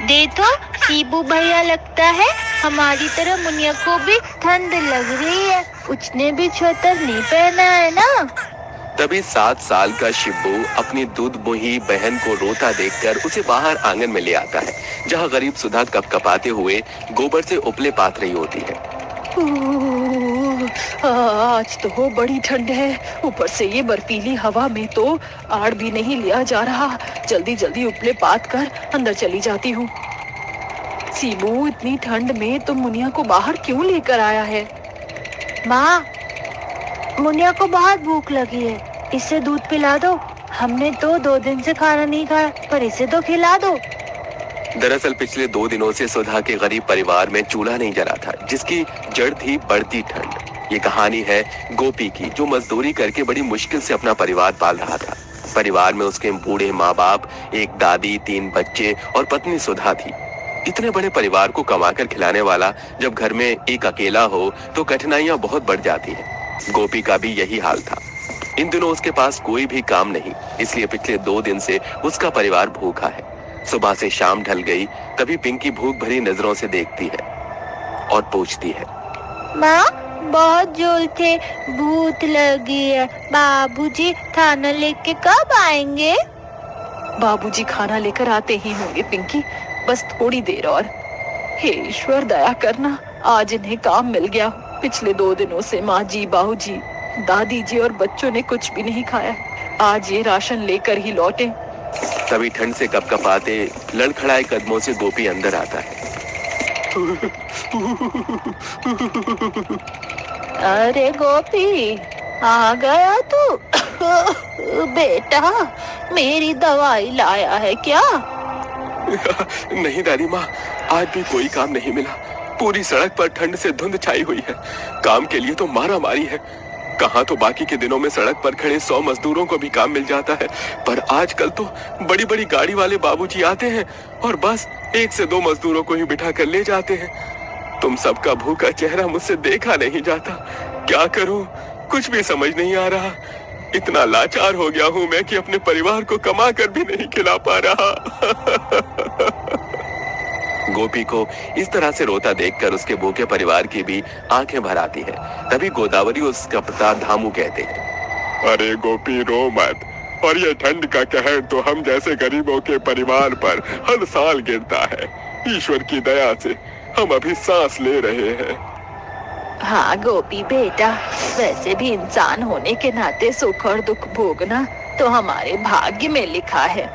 दे तो शिबू भैया, लगता है हमारी तरह मुनिया को भी ठंड लग रही है। उसने भी स्वेटर नहीं पहना है ना। तभी 7 साल का शिब्बू अपनी दूध मुही बहन को रोता देखकर उसे बाहर आंगन में ले आता है, जहाँ गरीब सुधा कपकपाते हुए गोबर से उपले पाथ रही होती है। आज तो बड़ी ठंड है, ऊपर से ये बर्फीली हवा में तो आड़ भी नहीं लिया जा रहा। जल्दी जल्दी उपले पात कर अंदर चली जाती हूँ। सीबू, इतनी ठंड में तुम मुनिया को बाहर क्यों लेकर आया है? माँ, मुनिया को बहुत भूख लगी है, इसे दूध पिला दो। हमने तो 2 दिन से खाना नहीं खाया, पर इसे तो खिला दो। दरअसल पिछले 2 दिनों से सुधा के गरीब परिवार में चूल्हा नहीं जला था, जिसकी जड़ थी बढ़ती ठंड। ये कहानी है गोपी की, जो मजदूरी करके बड़ी मुश्किल से अपना परिवार पाल रहा था। परिवार में उसके बूढ़े माँ बाप, एक दादी, 3 बच्चे और पत्नी सुधा थी। इतने बड़े परिवार को कमाकर खिलाने वाला जब घर में एक अकेला हो तो कठिनाइयां बहुत बढ़ जाती हैं। गोपी का भी यही हाल था। इन दिनों उसके पास कोई भी काम नहीं, इसलिए पिछले 2 दिन से उसका परिवार भूखा है। सुबह से शाम ढल गई, तभी पिंकी भूख भरी नजरों से देखती है और पूछती है, माँ, बहुत जोर से भूख लगी है। बाबूजी खाना लेके कब आएंगे? बाबूजी खाना लेकर आते ही होंगे पिंकी, बस थोड़ी देर और। हे ईश्वर, दया करना, आज इन्हें काम मिल गया। पिछले 2 दिनों से माँ जी, बाबू जी, दादी जी और बच्चों ने कुछ भी नहीं खाया। आज ये राशन लेकर ही लौटे। तभी ठंड से कपकपाते लड़खड़ाए कदमों से गोपी अंदर आता है। अरे गोपी, आ गया तू? बेटा, मेरी दवाई लाया है क्या? नहीं दादी माँ, आज भी कोई काम नहीं मिला। पूरी सड़क पर ठंड से धुंध छाई हुई है। काम के लिए तो मारा मारी है। कहाँ तो बाकी के दिनों में सड़क पर खड़े 100 मजदूरों को भी काम मिल जाता है, पर आजकल तो बड़ी बड़ी गाड़ी वाले बाबूजी आते हैं और बस 1 से 2 मजदूरों को ही बिठा कर ले जाते हैं। तुम सबका भूखा चेहरा मुझसे देखा नहीं जाता। क्या करूं, कुछ भी समझ नहीं आ रहा। इतना लाचार हो गया हूं मैं कि अपने परिवार को कमा कर भी नहीं खिला पा रहा। गोपी को इस तरह से रोता देखकर उसके भूखे परिवार की भी आंखें भर आती है। तभी गोदावरी उसका पिता धामू कहते हैं, अरे गोपी, रो मत। और ये ठंड का कहर तो हम जैसे गरीबों के परिवार पर हर साल गिरता है। ईश्वर की दया से हम अभी सांस ले रहे हैं। हाँ गोपी बेटा, वैसे भी इंसान होने के नाते सुख और दुख भोगना तो हमारे भाग्य में लिखा है।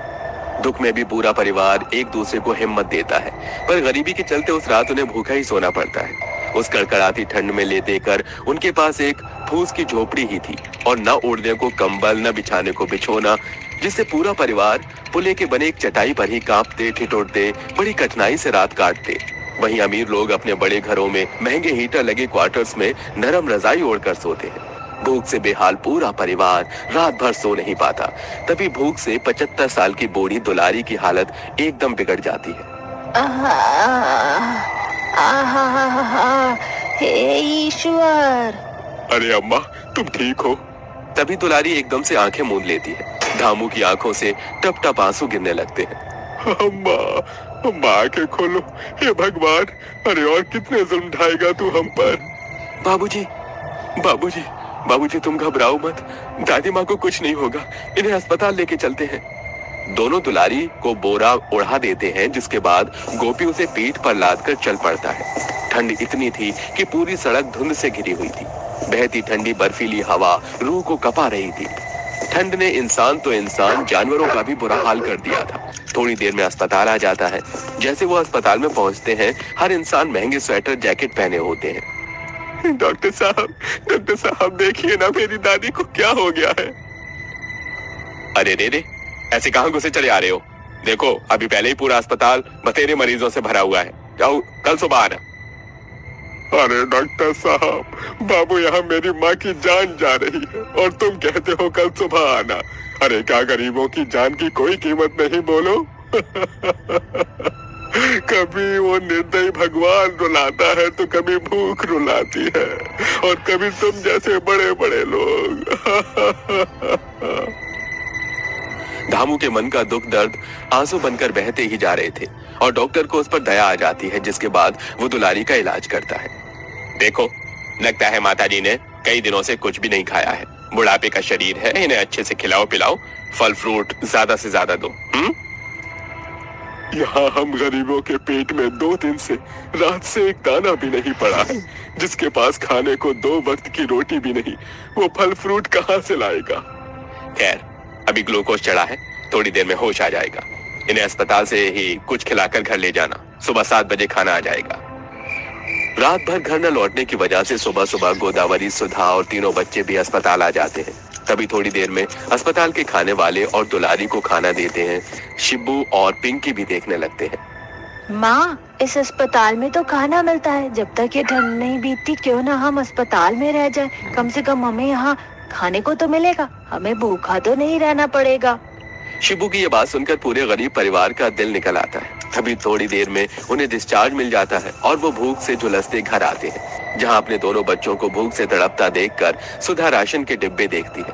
दुख में भी पूरा परिवार एक दूसरे को हिम्मत देता है, पर गरीबी के चलते उस रात उन्हें भूखा ही सोना पड़ता है। उस कड़कड़ाती ठंड में ले देकर उनके पास एक फूस की झोपड़ी ही थी और न ओढ़ने को कंबल, न बिछाने को बिछोना, जिससे पूरा परिवार पुले के बने एक चटाई पर ही कांपते ठिठुरते बड़ी कठिनाई से रात काटते। वहीं अमीर लोग अपने बड़े घरों में महंगे हीटर लगे क्वार्टर्स में नरम रजाई ओढ़कर सोते हैं। भूख से बेहाल पूरा परिवार रात भर सो नहीं पाता। तभी भूख से 75 साल की बूढ़ी दुलारी की हालत एकदम बिगड़ जाती है। हे ईश्वर! अरे अम्मा, तुम ठीक हो? तभी दुलारी एकदम से आंखें मूंद लेती है। धामू की आंखों से टप टप आंसू गिरने लगते हैं। अम्मा, अम्मा आंखें खोलो। हे भगवान, अरे और कितने जुल्म ढाएगा तू हम पर? बाबूजी, बाबूजी, बाबूजी, तुम घबराओ मत। दादी माँ को कुछ नहीं होगा, इन्हें अस्पताल लेके चलते हैं। दोनों दुलारी को बोरा ओढ़ा देते हैं, जिसके बाद गोपी उसे पीठ पर लादकर चल पड़ता है। ठंड इतनी थी कि पूरी सड़क धुंध से घिरी हुई थी। बहती ठंडी बर्फीली हवा रूह को कपा रही थी। ठंड ने इंसान तो इंसान, जानवरों का भी बुरा हाल कर दिया था। थोड़ी देर में अस्पताल आ जाता है। जैसे वो अस्पताल में पहुंचते हैं, हर इंसान महंगे स्वेटर जैकेट पहने होते हैं। डॉक्टर साहब, देखिए ना, मेरी दादी को क्या हो गया है? अरे रे, ऐसे कहां घुसे चले आ रहे हो? देखो, अभी पहले ही पूरा अस्पताल बतेरे मरीजों से भरा हुआ है। जाओ, कल सुबह आना। अरे डॉक्टर साहब, बाबू, यहाँ मेरी माँ की जान जा रही है और तुम कहते हो कल सुबह आना। अरे क्या गरीबों की जान की कोई कीमत नहीं, बोलो? कभी वो निर्दयी भगवान रुलाता है तो कभी भूख रुलाती है, और कभी तुम जैसे बड़े बड़े लोग। धामू के मन का दुख दर्द आंसू बनकर बहते ही जा रहे थे और डॉक्टर को उस पर दया आ जाती है, जिसके बाद वो दुलारी का इलाज करता है। देखो, लगता है माताजी ने कई दिनों से कुछ भी नहीं खाया है। बुढ़ापे का शरीर है, इन्हें अच्छे से खिलाओ पिलाओ, फल फ्रूट ज्यादा से ज्यादा दो। यहाँ हम गरीबों के पेट में 2 दिन से रात से एक दाना भी नहीं पड़ा है। जिसके पास खाने को 2 वक्त की रोटी भी नहीं, वो फल फ्रूट कहाँ से लाएगा? खैर, अभी ग्लूकोज चढ़ा है, थोड़ी देर में होश आ जाएगा। इन्हें अस्पताल से ही कुछ खिलाकर घर ले जाना, सुबह 7 बजे खाना आ जाएगा। रात भर घर न लौटने की वजह से सुबह सुबह गोदावरी, सुधा और तीनों बच्चे भी अस्पताल आ जाते हैं। तभी थोड़ी देर में अस्पताल के खाने वाले और दुलारी को खाना देते हैं। शिब्बू और पिंकी भी देखने लगते हैं। माँ, इस अस्पताल में तो खाना मिलता है। जब तक ये ठंड नहीं बीतती, क्यों ना हम अस्पताल में रह जाएं? कम से कम हमें यहाँ खाने को तो मिलेगा, हमें भूखा तो नहीं रहना पड़ेगा। शिब्बू की ये बात सुनकर पूरे गरीब परिवार का दिल निकल आता है। तभी थोड़ी देर में उन्हें डिस्चार्ज मिल जाता है और वो भूख से झुलसते घर आते हैं, जहाँ अपने दोनों बच्चों को भूख से तड़पता देखकर सुधा राशन के डिब्बे देखती है।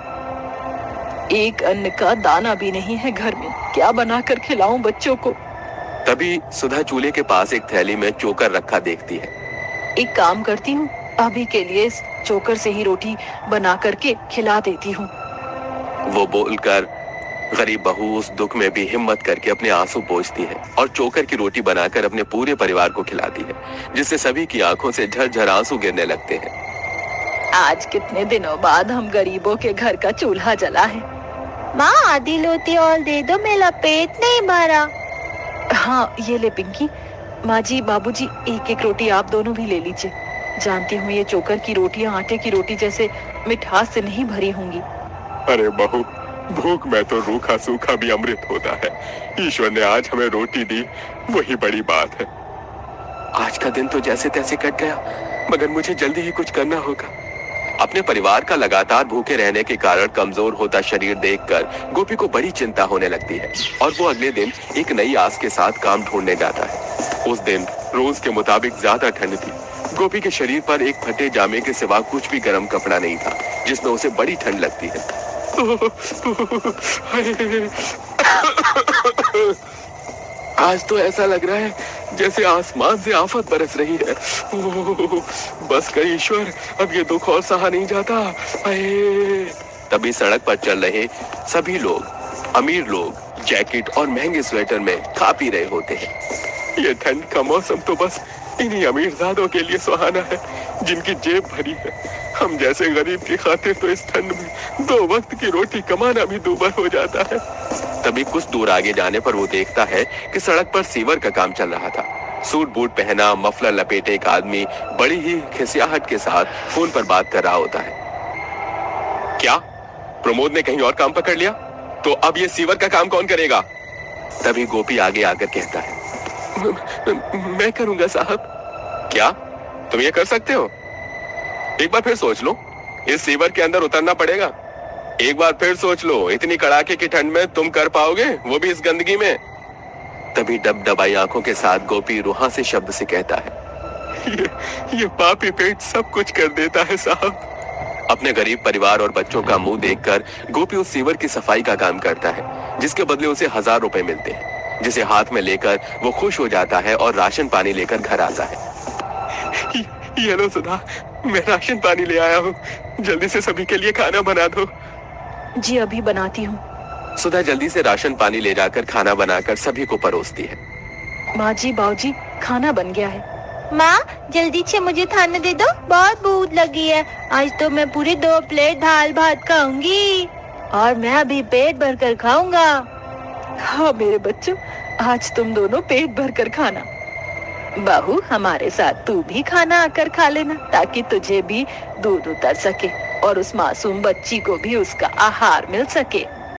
एक अन्न का दाना भी नहीं है घर में, क्या बनाकर खिलाऊं बच्चों को? तभी सुधा चूल्हे के पास एक थैली में चोकर रखा देखती है। एक काम करती हूँ, अभी के लिए इस चोकर से ही रोटी बना करके खिला देती हूँ। वो बोलकर गरीब बहू उस दुख में भी हिम्मत करके अपने आंसू पोंछती है और चोकर की रोटी बनाकर अपने पूरे परिवार को खिलाती है, जिससे सभी की आंखों से झरझर आंसू गिरने लगते हैं। आज कितने दिनों बाद हम गरीबों के घर का चूल्हा जला है। माँ, आधी रोटी और दे दो, मेरा पेट नहीं भरा। हाँ, ये ले पिंकी। माँ जी, बाबूजी, एक एक रोटी आप दोनों भी ले लीजिए। जानती हूँ ये चोकर की रोटियाँ आटे की रोटी जैसे मिठास से नहीं भरी होंगी। अरे बहू, भूख में तो रूखा सूखा भी अमृत होता है। ईश्वर ने आज हमें रोटी दी, वही बड़ी बात है। आज का दिन तो जैसे तैसे कट गया, मगर मुझे जल्दी ही कुछ करना होगा। अपने परिवार का लगातार भूखे रहने के कारण कमजोर होता शरीर देखकर गोपी को बड़ी चिंता होने लगती है और वो अगले दिन एक नई आस के साथ काम ढूंढने जाता है। उस दिन रोज के मुताबिक ज्यादा ठंड थी। गोपी के शरीर पर एक फटे जामे के सिवा कुछ भी गर्म कपड़ा नहीं था, जिसमें उसे बड़ी ठंड लगती है। आज तो ऐसा लग रहा है जैसे आसमान से आफत बरस रही है। बस कर ईश्वर, अब ये दुख और सहा नहीं जाता। तभी सड़क पर चल रहे सभी लोग, अमीर लोग, जैकेट और महंगे स्वेटर में खा पी रहे होते हैं। ये ठंड का मौसम तो बस इन्हीं अमीरजादों के लिए सुहाना है, जिनकी जेब भरी है। हम जैसे गरीब की खातिर तो इस ठंड में 2 वक्त की रोटी कमाना भी दूभर हो जाता है। तभी कुछ दूर आगे जाने पर वो देखता है कि सड़क पर सीवर का काम चल रहा था। सूट बूट पहना, मफलर लपेटे एक आदमी बड़ी ही खिसियाहट के साथ फोन पर बात कर रहा होता है। क्या प्रमोद ने कहीं और काम पकड़ लिया? तो अब ये सीवर का काम कौन करेगा? तभी गोपी आगे आकर कहता है, मैं करूंगा साहब। क्या तुम ये कर सकते हो? एक बार फिर सोच लो, इस सीवर के अंदर उतरना पड़ेगा। एक बार फिर सोच लो, इतनी कड़ाके की ठंड में तुम कर पाओगे, वो भी इस गंदगी में? तभी डबडबाई आंखों के साथ गोपी रुहा से शब्द से कहता है, ये पापी पेट सब कुछ कर देता है साहब। अपने गरीब परिवार और बच्चों का मुंह देखकर गोपी उस सीवर की सफाई का काम करता है, जिसके बदले उसे 1000 रुपए मिलते हैं, जिसे हाथ में लेकर वो खुश हो जाता है और राशन पानी लेकर घर आता है। ये लो सुधा, मैं राशन पानी ले आया हूँ, जल्दी से सभी के लिए खाना बना दो। जी, अभी बनाती हूँ। सुधा जल्दी से राशन पानी ले जाकर खाना बनाकर सभी को परोसती है। माँ जी, बाबूजी, खाना बन गया है। माँ, जल्दी से मुझे खाना दे दो, बहुत भूख लगी है। आज तो मैं पूरी 2 प्लेट दाल भात खाऊंगी और मैं अभी पेट भरकर खाऊंगा। हाँ मेरे बच्चों, आज तुम दोनों पेट भरकर खाना। बहू, हमारे साथ तू भी खाना आकर खा लेना, ताकि तुझे भी दूध उतर सके और उस मासूम बच्ची को भी उसका आहार मिल सके।